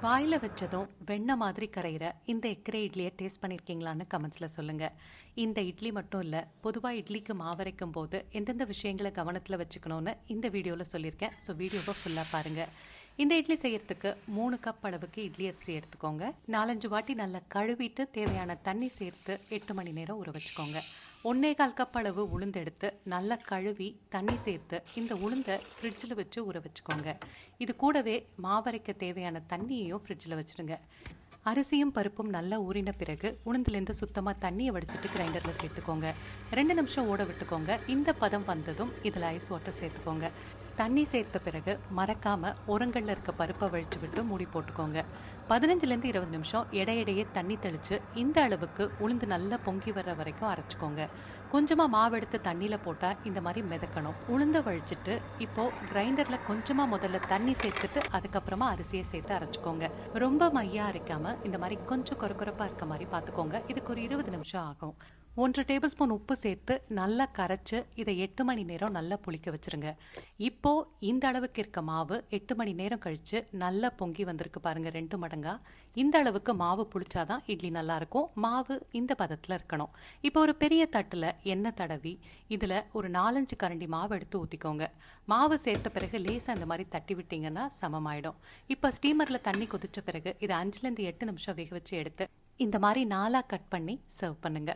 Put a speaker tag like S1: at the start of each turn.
S1: வாயில் வச்சதும் வெண்ணெய் மாதிரி கரைகிற இந்த எக்கரை இட்லியை டேஸ்ட் பண்ணியிருக்கீங்களான்னு கமெண்ட்ஸில் சொல்லுங்கள். இந்த இட்லி மட்டும் இல்லை, பொதுவாக இட்லிக்கு மாவரைக்கும் போது எந்தெந்த விஷயங்களை கவனத்தில் வச்சுக்கணும்னு இந்த வீடியோவில் சொல்லியிருக்கேன். ஸோ வீடியோவை ஃபுல்லாக பாருங்கள். இந்த இட்லி செய்யறதுக்கு 3 கப் அளவுக்கு இட்லி அரிசி எடுத்துக்கோங்க. 4-5 வாட்டி நல்லா கழுவிட்டு தேவையான தண்ணி சேர்த்து 8 மணி நேரம் ஊற வச்சுக்கோங்க. 1/4 கப் அளவு உளுந்து எடுத்து நல்லா கழுவி தண்ணி சேர்த்து இந்த உளுந்தை ஃப்ரிட்ஜில் வச்சு ஊற வச்சுக்கோங்க. இது கூடவே மாவரைக்க தேவையான தண்ணியையும் ஃப்ரிட்ஜில் வச்சுடுங்க. அரிசியும் பருப்பும் நல்லா ஊறின பிறகு உளுந்துலேருந்து சுத்தமாக தண்ணியை வடிச்சிட்டு கிரைண்டரில் சேர்த்துக்கோங்க. 2 நிமிஷம் ஓட விட்டுக்கோங்க. இந்த பதம் வந்ததும் இதில் ஐஸ் வாட்டர் சேர்த்துக்கோங்க. தண்ணி சேர்த்த பிறகு மறக்காமல் உரங்களில் இருக்க பருப்பை வழிச்சு விட்டு மூடி போட்டுக்கோங்க. 15லேருந்து 20 நிமிஷம் இடையிடையே தண்ணி தெளித்து இந்த அளவுக்கு உளுந்து நல்லா பொங்கி வர்ற வரைக்கும் அரைச்சிக்கோங்க. கொஞ்சமாக மாவு எடுத்து தண்ணியில் போட்டால் இந்த மாதிரி மிதக்கணும். உளுந்தை வழிச்சிட்டு இப்போது கிரைண்டரில் கொஞ்சமாக முதல்ல தண்ணி சேர்த்துட்டு அதுக்கப்புறமா அரிசியை சேர்த்து அரைச்சிக்கோங்க. ரொம்ப மையாக அரைக்காமல் இந்த மாதிரி கொஞ்சம் கொரகொரப்பாக இருக்க மாதிரி பார்த்துக்கோங்க. இதுக்கு ஒரு 20 நிமிஷம் ஆகும். 1 டேபிள் ஸ்பூன் உப்பு சேர்த்து நல்லா கரைச்சி இதை 8 மணி நேரம் நல்லா புளிக்க வச்சுருங்க. இப்போது இந்த அளவுக்கு இருக்க மாவு 8 மணி நேரம் கழித்து நல்லா பொங்கி வந்திருக்கு பாருங்கள், 2 மடங்கா. இந்த அளவுக்கு மாவு புளிச்சாதான் இட்லி நல்லாயிருக்கும். மாவு இந்த பதத்தில் இருக்கணும். இப்போ ஒரு பெரிய தட்டில் எண்ணெய் தடவி இதில் ஒரு 4-5 கரண்டி மாவு எடுத்து ஊற்றிக்கோங்க. மாவு சேர்த்த பிறகு லேசாக இந்த மாதிரி தட்டி விட்டிங்கன்னா சமமாயிடும். இப்போ ஸ்டீமரில் தண்ணி கொதித்த பிறகு இதை 5லேருந்து 8 நிமிஷம் வேக வச்சு எடுத்து இந்த மாதிரி 4ஆக கட் பண்ணி சர்வ் பண்ணுங்கள்.